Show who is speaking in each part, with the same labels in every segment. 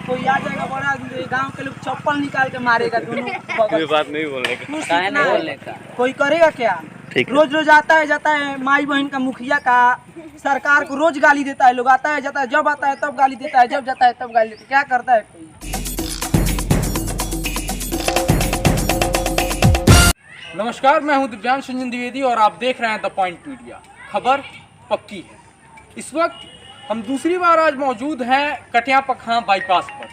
Speaker 1: कोई आ जाएगा बड़ा गांव के लोग चप्पल निकाल के मारेगा दोनों
Speaker 2: कोई बात नहीं बोलने का।
Speaker 1: कोई करेगा क्या? रोज रोज आता है जाता है, माई बहन का, मुखिया का, सरकार को रोज गाली देता है। लोग आता है जाता है, जब आता है तब गाली देता है, जब जाता है तब गाली देता है। क्या करता है कोई?
Speaker 3: नमस्कार, मैं हूं दिव्यांश रंजन द्विवेदी और आप देख रहे हैं द पॉइंट मीडिया। खबर पक्की है। इस वक्त हम दूसरी बार आज मौजूद हैं कटिया पखां बाईपास पर।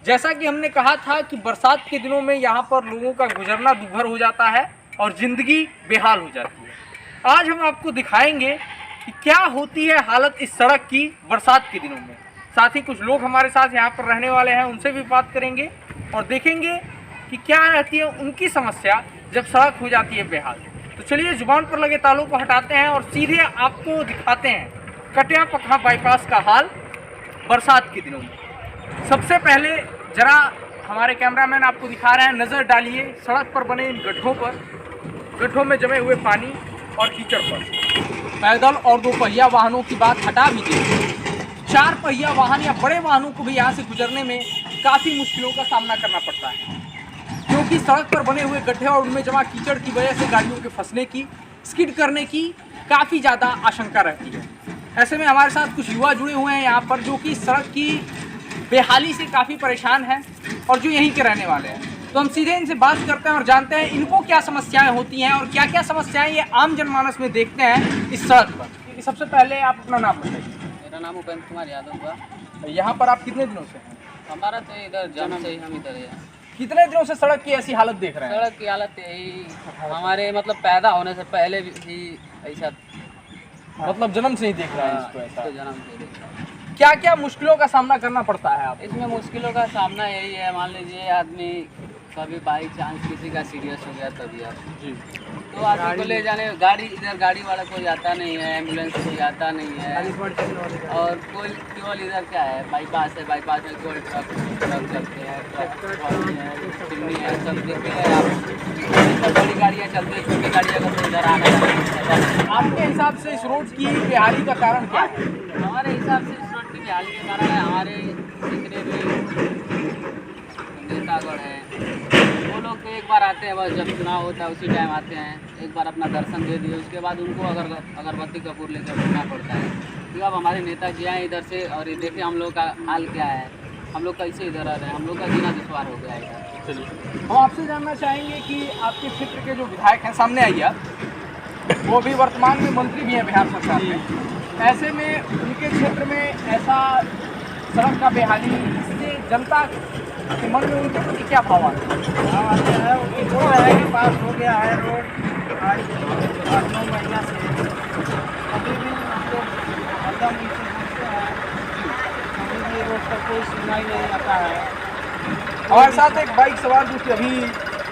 Speaker 3: जैसा कि हमने कहा था कि बरसात के दिनों में यहाँ पर लोगों का गुजरना दूभर हो जाता है और ज़िंदगी बेहाल हो जाती है। आज हम आपको दिखाएंगे कि क्या होती है हालत इस सड़क की बरसात के दिनों में। साथ ही कुछ लोग हमारे साथ यहाँ पर रहने वाले हैं, उनसे भी बात करेंगे और देखेंगे कि क्या रहती है उनकी समस्या जब सड़क हो जाती है बेहाल। तो चलिए जुबान पर लगे तालों को हटाते हैं और सीधे आपको दिखाते हैं कटिया पखां बाईपास का हाल बरसात के दिनों में। सबसे पहले जरा हमारे कैमरामैन आपको दिखा रहे हैं, नज़र डालिए सड़क पर बने इन गड्ढों में जमे हुए पानी और कीचड़ पर। पैदल और दो पहिया वाहनों की बात हटा भी दीजिए, चार पहिया वाहन या बड़े वाहनों को भी यहाँ से गुजरने में काफ़ी मुश्किलों का सामना करना पड़ता है, क्योंकि सड़क पर बने हुए गड्ढे और उनमें जमा कीचड़ की वजह से गाड़ियों के फंसने की, स्किड करने की काफ़ी ज़्यादा आशंका रहती है। ऐसे में हमारे साथ कुछ युवा जुड़े हुए हैं यहाँ पर, जो कि सड़क की बेहाली से काफ़ी परेशान हैं और जो यहीं के रहने वाले हैं। तो हम सीधे इनसे बात करते हैं और जानते हैं इनको क्या समस्याएं होती हैं और क्या क्या समस्याएं ये आम जनमानस में देखते हैं इस सड़क पर। सबसे पहले आप अपना नाम बताइए।
Speaker 4: मेरा नाम उपेंद्र कुमार यादव हुआ।
Speaker 3: यहाँ पर आप कितने दिनों से हैं?
Speaker 4: हमारा तो इधर जन्म से ही हम इधर हैं।
Speaker 3: कितने दिनों से सड़क की ऐसी हालत देख रहे हैं?
Speaker 4: सड़क की हालत यही हमारे मतलब पैदा होने से पहले भी ऐसा,
Speaker 3: मतलब जन्म से ही देख रहे हैं इसको ऐसा?
Speaker 4: तो जन्म से देख रहे हैं।
Speaker 3: क्या क्या मुश्किलों का सामना करना पड़ता है आप?
Speaker 4: इसमें मुश्किलों का सामना यही है, मान लीजिए आदमी कभी बाई चांस किसी का सीरियस हो गया तभी आप
Speaker 3: जी,
Speaker 4: तो आदमी को ले जाने गाड़ी वाला कोई आता नहीं है, एम्बुलेंस कोई आता नहीं है, और कोई केवल इधर क्या है बाईपास है, बाईपास में केवल ट्रक चलते हैं, चिमनी है, सब देखते हैं आप। बड़ी गाड़ियाँ चलती है, छोटी गाड़ियाँ का तो इधर आना है।
Speaker 3: आपके हिसाब से इस रोड की बेहाली का कारण क्या है?
Speaker 4: हमारे हिसाब से इस रोड की बेहाली के कारण है हमारे जितने भी नेतागढ़ हैं, वो लोग तो एक बार आते हैं, बस जब चुनाव होता है उसी टाइम आते हैं, एक बार अपना दर्शन दे दिए, उसके बाद उनको अगरबत्ती कपूर लेकर घूमना पड़ता है कि अब हमारे नेता जी आए इधर से और ये देखें हम लोग का हाल क्या है, हम लोग कैसे इधर आ रहे हैं, हम लोग का जीना दुश्वार हो गया है।
Speaker 3: चलिए हम आपसे जानना चाहेंगे कि आपके क्षेत्र के जो विधायक हैं, सामने आइए आप, वो भी वर्तमान में मंत्री भी हैं बिहार सरकार में। ऐसे में उनके क्षेत्र में ऐसा सड़क का बेहाली, इससे जनता के मन में उनके प्रति क्या भाव आता है?
Speaker 1: पास हो गया है रोड आज 8-9 महीना से, अभी भी हम लोग एकदम नीचे पहुँचते हैं, अभी भी रोड पर कोई सुनाई नहीं आता है।
Speaker 3: हमारे साथ एक बाइक सवार जो कि अभी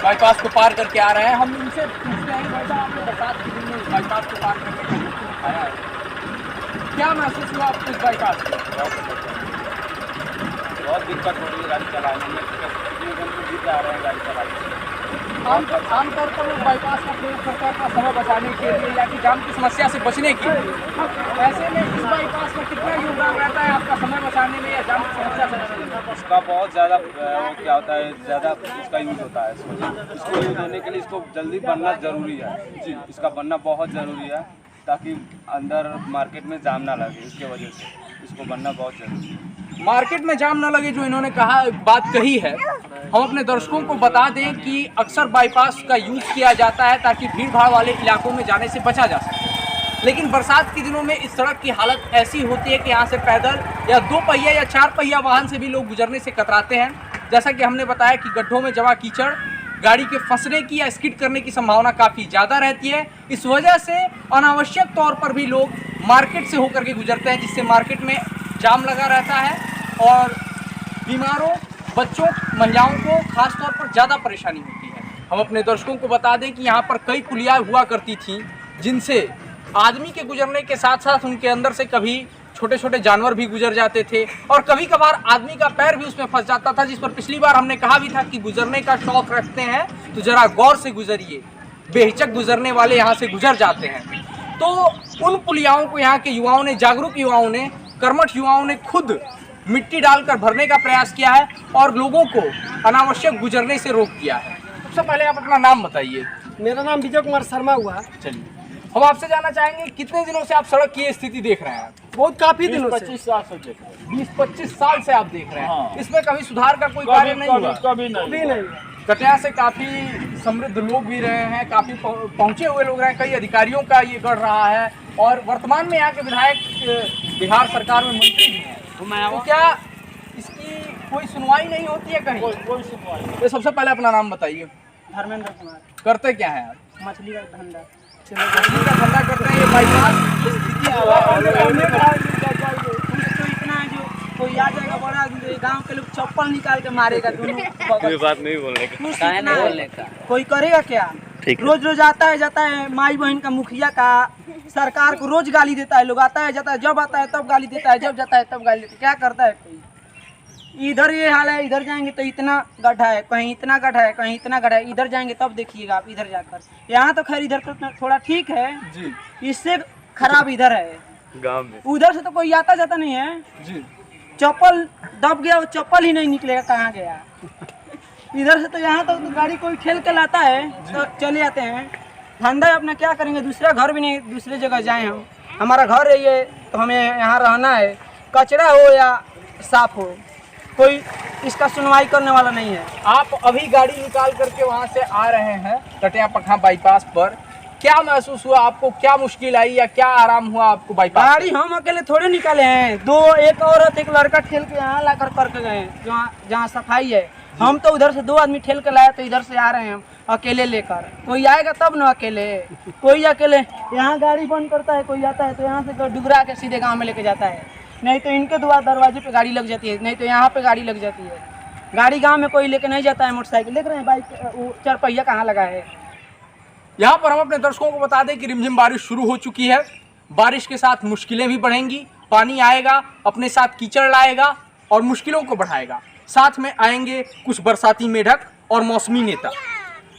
Speaker 3: बाईपास को पार करके आ रहे हैं, हम उनसे पूछते हैं भाई साहब, आपने बरसात के दिन में बाईपास को पार करके आया है, क्या महसूस हुआ आपको इस बाईपास से?
Speaker 2: बहुत दिक्कत हो रही है गाड़ी चलाने में, जीत जा रहे हैं गाड़ी चलाने।
Speaker 3: आमतौर पर लोग बाईपास का प्रयोग करते हैं अपना समय बचाने के लिए या कि जाम की समस्या से बचने के लिए। ऐसे में इस बाईपास का कितना योगदान रहता है आपका समय बचाने में या जाम की समस्या से बचने में?
Speaker 2: उसका बहुत ज़्यादा क्या होता है, ज़्यादा इसका यूज होता है। इसको यूज होने के लिए इसको जल्दी बनना ज़रूरी है जी, इसका बनना बहुत ज़रूरी है ताकि अंदर मार्केट में जाम ना लगे, इसके वजह से इसको बनना बहुत ज़रूरी है।
Speaker 3: मार्केट में जाम न लगे, जो इन्होंने बात कही है, हम अपने दर्शकों को बता दें कि अक्सर बाईपास का यूज़ किया जाता है ताकि भीड़ भाड़ वाले इलाकों में जाने से बचा जा सके। लेकिन बरसात के दिनों में इस सड़क की हालत ऐसी होती है कि यहाँ से पैदल या दो पहिया या चार पहिया वाहन से भी लोग गुजरने से कतराते हैं। जैसा कि हमने बताया कि गड्ढों में जमा कीचड़ गाड़ी के फंसने की या स्किड करने की संभावना काफ़ी ज़्यादा रहती है। इस वजह से अनावश्यक तौर पर भी लोग मार्केट से होकर के गुजरते हैं, जिससे मार्केट में जाम लगा रहता है और बीमारों, बच्चों, महिलाओं को खास तौर पर ज़्यादा परेशानी होती है। हम अपने दर्शकों को बता दें कि यहाँ पर कई पुलियाँ हुआ करती थीं, जिनसे आदमी के गुजरने के साथ साथ उनके अंदर से कभी छोटे छोटे जानवर भी गुजर जाते थे और कभी कभार आदमी का पैर भी उसमें फंस जाता था, जिस पर पिछली बार हमने कहा भी था कि गुजरने का शौक रखते हैं तो ज़रा गौर से गुजरिए, बेहिचक गुजरने वाले यहाँ से गुजर जाते हैं। तो उन पुलियाओं को यहाँ के युवाओं ने, जागरूक युवाओं ने, कर्मठ युवाओं ने खुद मिट्टी डालकर भरने का प्रयास किया है और लोगों को अनावश्यक गुजरने से रोक दिया है। सबसे पहले आप अपना नाम बताइए।
Speaker 1: मेरा नाम विजय कुमार शर्मा हुआ।
Speaker 3: चलिए, हम आपसे जानना चाहेंगे कितने दिनों से आप सड़क की ये स्थिति देख रहे हैं?
Speaker 1: बहुत काफी दिनों से
Speaker 5: 25 साल से देख रहे हैं।
Speaker 3: 20-25 साल से आप देख रहे हैं।
Speaker 5: हाँ।
Speaker 3: इसमें कभी सुधार का कोई कार्य नहीं हुआ?
Speaker 5: कभी
Speaker 1: भी नहीं।
Speaker 3: कटिया से काफी समृद्ध लोग भी रहे हैं, काफी पहुंचे हुए लोग रहे हैं, कई अधिकारियों का ये गढ़ रहा है और वर्तमान में यहाँ के विधायक बिहार सरकार में मंत्री भी हैं। तो क्या इसकी कोई सुनवाई नहीं होती है कहीं?
Speaker 5: कोई सुनवाई नहीं।
Speaker 3: ये सबसे पहले अपना नाम बताइए।
Speaker 1: धर्मेंद्र कुमार।
Speaker 3: करते क्या है आप?
Speaker 1: मछली का धंधा।
Speaker 3: मछली का धंधा करते हैं। ये बाईपास
Speaker 1: तो इतना है जो कोई आ जाएगा बड़ा गांव के लोग चप्पल निकाल के मारेगा दोनों बगल।
Speaker 2: बात नहीं बोलने का।
Speaker 1: कुछ
Speaker 4: काहे
Speaker 1: इतना
Speaker 4: नहीं
Speaker 1: है।
Speaker 4: बोलने का?
Speaker 1: कोई करेगा क्या? रोज रोज आता है जाता है, माई बहन का मुखिया का सरकार को रोज गाली देता है। लोग आता है जाता है, जब आता है तब गाली देता है, जब जाता है तब गाली देता है। क्या करता है कोई? इधर ये हाल है, इधर जाएंगे तो इतना गड्ढा है, कहीं इतना गड्ढा है, कहीं इतना गड्ढा है। इधर जाएंगे तब देखिएगा आप, इधर जाकर। यहाँ तो खैर इधर तो थोड़ा ठीक है
Speaker 3: जी
Speaker 1: इससे खराब इधर है।
Speaker 2: गाँव में
Speaker 1: उधर से तो कोई आता जाता नहीं है।
Speaker 3: जी
Speaker 1: चप्पल दब गया, वो चप्पल ही नहीं निकलेगा, कहाँ गया। इधर से तो यहाँ तो गाड़ी कोई ठेल के लाता है तो चले जाते हैं। धंधा अपना क्या करेंगे, दूसरा घर भी नहीं, दूसरे जगह जाए हम। हमारा घर है ये, तो हमें यहाँ रहना है। कचरा हो या साफ हो, कोई इसका सुनवाई करने वाला नहीं है।
Speaker 3: आप अभी गाड़ी निकाल करके वहाँ से आ रहे हैं कटिया पखा बाईपास पर, क्या महसूस हुआ आपको? क्या मुश्किल आई या क्या आराम हुआ आपको बाईपास?
Speaker 1: गाड़ी हम अकेले थोड़े निकाले हैं, एक औरत एक लड़का ठेल के यहाँ ला करके गए हैं, जहाँ सफाई है। हम तो उधर से 2 आदमी ठेल के लाए, तो इधर से आ रहे हैं हम अकेले लेकर। कोई आएगा तब ना अकेले, कोई अकेले यहाँ गाड़ी बंद करता है, कोई आता है तो यहाँ से डुगरा के सीधे गाँव में लेके जाता है। नहीं तो इनके दरवाजे पे गाड़ी लग जाती है, नहीं तो यहाँ पे गाड़ी लग जाती है। गाड़ी गाँव में कोई लेके नहीं जाता है। मोटरसाइकिल देख रहे हैं, बाइक 4 पहिया कहाँ लगा है।
Speaker 3: यहाँ पर हम अपने दर्शकों को बता दें कि रिमझिम बारिश शुरू हो चुकी है। बारिश के साथ मुश्किलें भी बढ़ेंगी, पानी आएगा, अपने साथ कीचड़ लाएगा और मुश्किलों को बढ़ाएगा। साथ में आएंगे कुछ बरसाती मेढक और मौसमी नेता,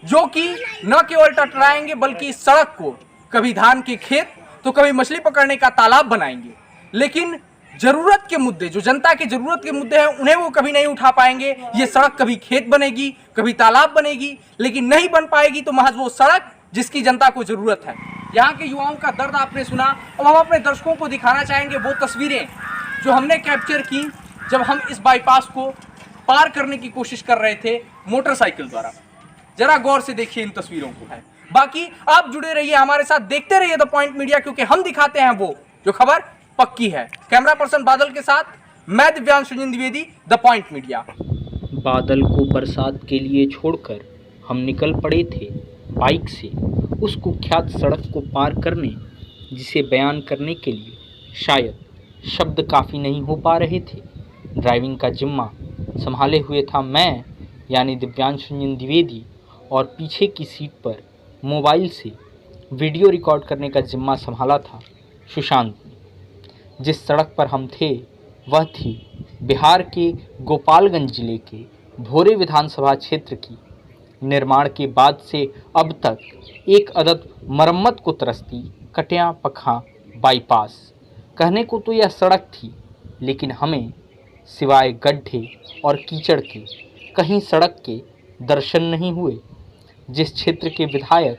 Speaker 3: जो कि न केवल टटराएंगे बल्कि इस सड़क को कभी धान के खेत तो कभी मछली पकड़ने का तालाब बनाएंगे। लेकिन जरूरत के मुद्दे, जो जनता के जरूरत के मुद्दे हैं, उन्हें वो कभी नहीं उठा पाएंगे। ये सड़क कभी खेत बनेगी, कभी तालाब बनेगी, लेकिन नहीं बन पाएगी तो महज वो सड़क जिसकी जनता को जरूरत है। यहाँ के युवाओं का दर्द आपने सुना। अब हम अपने दर्शकों को दिखाना चाहेंगे वो तस्वीरें जो हमने कैप्चर की जब हम इस बाईपास को पार करने की कोशिश कर रहे थे मोटरसाइकिल द्वारा। जरा गौर से देखिए इन तस्वीरों को है। बाकी आप जुड़े रहिए हमारे साथ, देखते रहिए द पॉइंट मीडिया, क्योंकि हम दिखाते हैं वो जो खबर पक्की है। कैमरा पर्सन बादल के साथ मैं Divyansh Dwivedi, the point media.
Speaker 6: बादल को बरसात के लिए छोड़कर हम निकल पड़े थे बाइक से उस कुख्यात सड़क को पार करने, जिसे बयान करने के लिए शायद शब्द काफ़ी नहीं हो पा रहे थे। ड्राइविंग का जिम्मा संभाले हुए था मैं, यानी दिव्यांश द्विवेदी, और पीछे की सीट पर मोबाइल से वीडियो रिकॉर्ड करने का जिम्मा संभाला था सुशांत ने। जिस सड़क पर हम थे वह थी बिहार के गोपालगंज जिले के भोरे विधानसभा क्षेत्र की। निर्माण के बाद से अब तक एक अदद मरम्मत को तरसती कटिया पखा बाईपास। कहने को तो यह सड़क थी, लेकिन हमें सिवाय गड्ढे और कीचड़ के कहीं सड़क के दर्शन नहीं हुए। जिस क्षेत्र के विधायक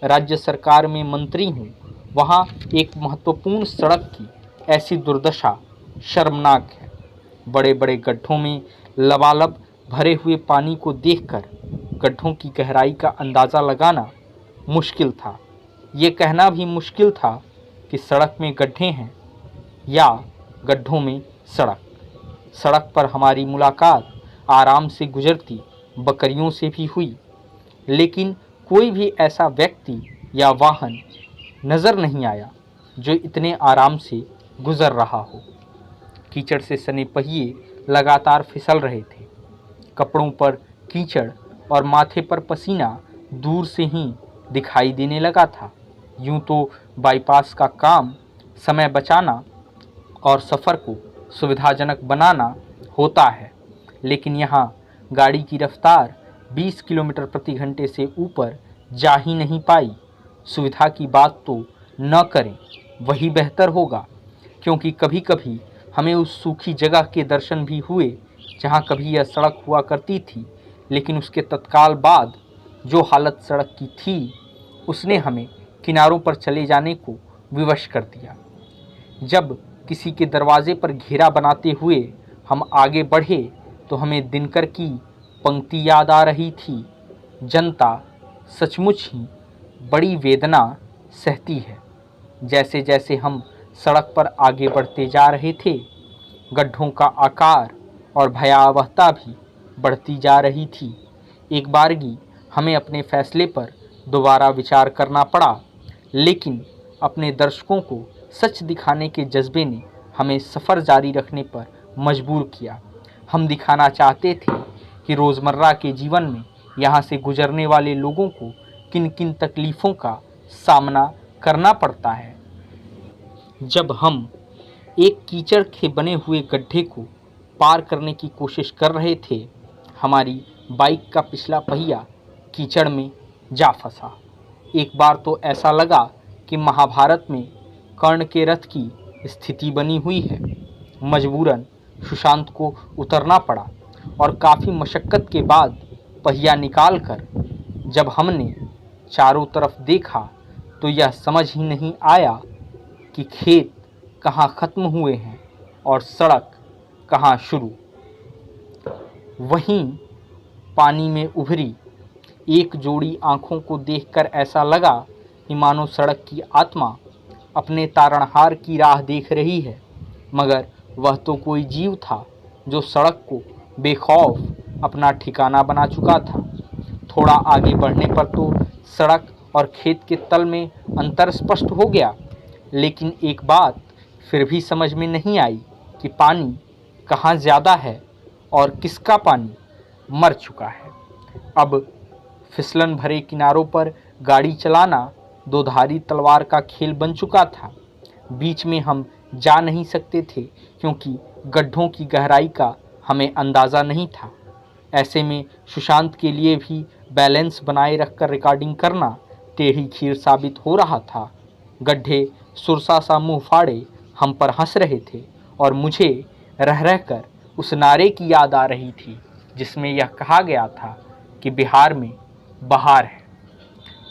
Speaker 6: राज्य सरकार में मंत्री हूँ, वहाँ एक महत्वपूर्ण सड़क की ऐसी दुर्दशा शर्मनाक है। बड़े बड़े गड्ढों में लबालब भरे हुए पानी को देखकर गड्ढों की गहराई का अंदाज़ा लगाना मुश्किल था। ये कहना भी मुश्किल था कि सड़क में गड्ढे हैं या गड्ढों में सड़क। सड़क पर हमारी मुलाकात आराम से गुजरती बकरियों से भी हुई, लेकिन कोई भी ऐसा व्यक्ति या वाहन नज़र नहीं आया जो इतने आराम से गुज़र रहा हो। कीचड़ से सने पहिए लगातार फिसल रहे थे। कपड़ों पर कीचड़ और माथे पर पसीना दूर से ही दिखाई देने लगा था। यूं तो बाईपास का काम समय बचाना और सफ़र को सुविधाजनक बनाना होता है, लेकिन यहाँ गाड़ी की रफ्तार 20 किलोमीटर प्रति घंटे से ऊपर जा ही नहीं पाई। सुविधा की बात तो न करें, वही बेहतर होगा, क्योंकि कभी कभी हमें उस सूखी जगह के दर्शन भी हुए जहाँ कभी यह सड़क हुआ करती थी, लेकिन उसके तत्काल बाद जो हालत सड़क की थी उसने हमें किनारों पर चले जाने को विवश कर दिया। जब किसी के दरवाजे पर घेरा बनाते हुए हम आगे बढ़े तो हमें दिनकर की पंक्ति याद आ रही थी, जनता सचमुच ही बड़ी वेदना सहती है। जैसे जैसे हम सड़क पर आगे बढ़ते जा रहे थे, गड्ढों का आकार और भयावहता भी बढ़ती जा रही थी। एक बारगी हमें अपने फैसले पर दोबारा विचार करना पड़ा, लेकिन अपने दर्शकों को सच दिखाने के जज्बे ने हमें सफ़र जारी रखने पर मजबूर किया। हम दिखाना चाहते थे कि रोज़मर्रा के जीवन में यहाँ से गुजरने वाले लोगों को किन किन तकलीफ़ों का सामना करना पड़ता है। जब हम एक कीचड़ के बने हुए गड्ढे को पार करने की कोशिश कर रहे थे, हमारी बाइक का पिछला पहिया कीचड़ में जा फंसा। एक बार तो ऐसा लगा कि महाभारत में कर्ण के रथ की स्थिति बनी हुई है। मजबूरन सुशांत को उतरना पड़ा और काफ़ी मशक्क़त के बाद पहिया निकालकर जब हमने चारों तरफ देखा तो यह समझ ही नहीं आया कि खेत कहाँ ख़त्म हुए हैं और सड़क कहाँ शुरू। वहीं पानी में उभरी एक जोड़ी आँखों को देखकर ऐसा लगा कि मानो सड़क की आत्मा अपने तारणहार की राह देख रही है, मगर वह तो कोई जीव था जो सड़क को बेखौफ अपना ठिकाना बना चुका था। थोड़ा आगे बढ़ने पर तो सड़क और खेत के तल में अंतर स्पष्ट हो गया, लेकिन एक बात फिर भी समझ में नहीं आई कि पानी कहाँ ज़्यादा है और किसका पानी मर चुका है। अब फिसलन भरे किनारों पर गाड़ी चलाना दोधारी तलवार का खेल बन चुका था। बीच में हम जा नहीं सकते थे क्योंकि गड्ढों की गहराई का हमें अंदाज़ा नहीं था। ऐसे में सुशांत के लिए भी बैलेंस बनाए रखकर रिकॉर्डिंग करना टेढ़ी खीर साबित हो रहा था। गड्ढे सुरसा सा मुँह फाड़े हम पर हंस रहे थे और मुझे रह रहकर उस नारे की याद आ रही थी जिसमें यह कहा गया था कि बिहार में बहार है।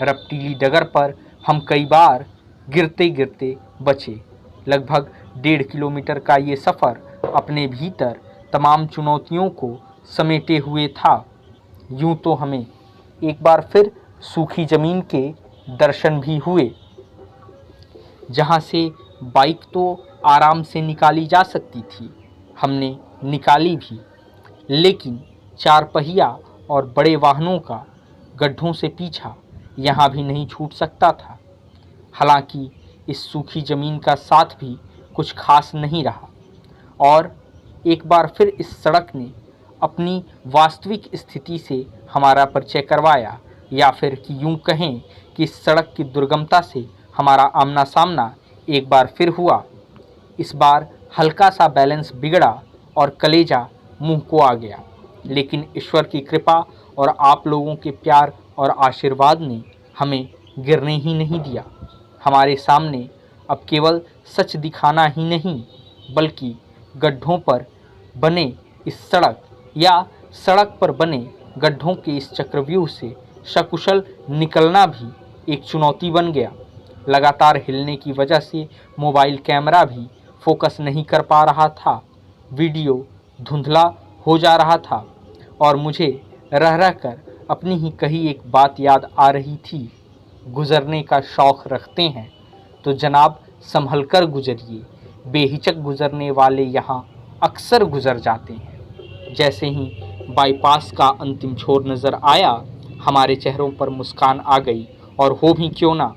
Speaker 6: रपटीली डगर पर हम कई बार गिरते गिरते बचे। लगभग 1.5 किलोमीटर का ये सफ़र अपने भीतर तमाम चुनौतियों को समेटे हुए था। यूं तो हमें एक बार फिर सूखी ज़मीन के दर्शन भी हुए, जहां से बाइक तो आराम से निकाली जा सकती थी। हमने निकाली भी, लेकिन 4 पहिया और बड़े वाहनों का गड्ढों से पीछा यहाँ भी नहीं छूट सकता था। हालांकि इस सूखी ज़मीन का साथ भी कुछ खास नहीं रहा और एक बार फिर इस सड़क ने अपनी वास्तविक स्थिति से हमारा परिचय करवाया, या फिर कि यूँ कहें कि इस सड़क की दुर्गमता से हमारा आमना सामना एक बार फिर हुआ। इस बार हल्का सा बैलेंस बिगड़ा और कलेजा मुंह को आ गया, लेकिन ईश्वर की कृपा और आप लोगों के प्यार और आशीर्वाद ने हमें गिरने ही नहीं दिया। हमारे सामने अब केवल सच दिखाना ही नहीं, बल्कि गड्ढों पर बने इस सड़क या सड़क पर बने गड्ढों के इस चक्रव्यूह से सकुशल निकलना भी एक चुनौती बन गया। लगातार हिलने की वजह से मोबाइल कैमरा भी फोकस नहीं कर पा रहा था। वीडियो धुंधला हो जा रहा था और मुझे रह रहकर अपनी ही कही एक बात याद आ रही थी, गुज़रने का शौक़ रखते हैं तो जनाब संभल कर गुजरिए, बेहिचक गुज़रने वाले यहाँ अक्सर गुज़र जाते हैं। जैसे ही बाईपास का अंतिम छोर नज़र आया, हमारे चेहरों पर मुस्कान आ गई और हो भी क्यों ना।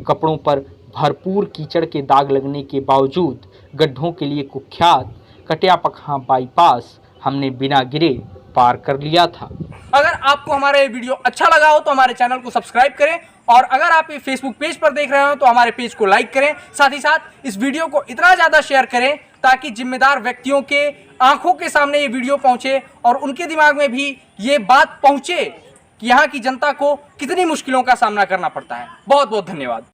Speaker 6: कपड़ों पर भरपूर कीचड़ के दाग लगने के बावजूद गड्ढों के लिए कुख्यात कटियापखां बाईपास हमने बिना गिरे पार कर लिया था।
Speaker 3: अगर आपको हमारा ये वीडियो अच्छा लगा हो तो हमारे चैनल को सब्सक्राइब करें, और अगर आप ये फेसबुक पेज पर देख रहे हो तो हमारे पेज को लाइक करें। साथ ही साथ इस वीडियो को इतना ज़्यादा शेयर करें ताकि जिम्मेदार व्यक्तियों के आंखों के सामने ये वीडियो पहुंचे और उनके दिमाग में भी ये बात पहुंचे कि यहाँ की जनता को कितनी मुश्किलों का सामना करना पड़ता है। बहुत बहुत धन्यवाद।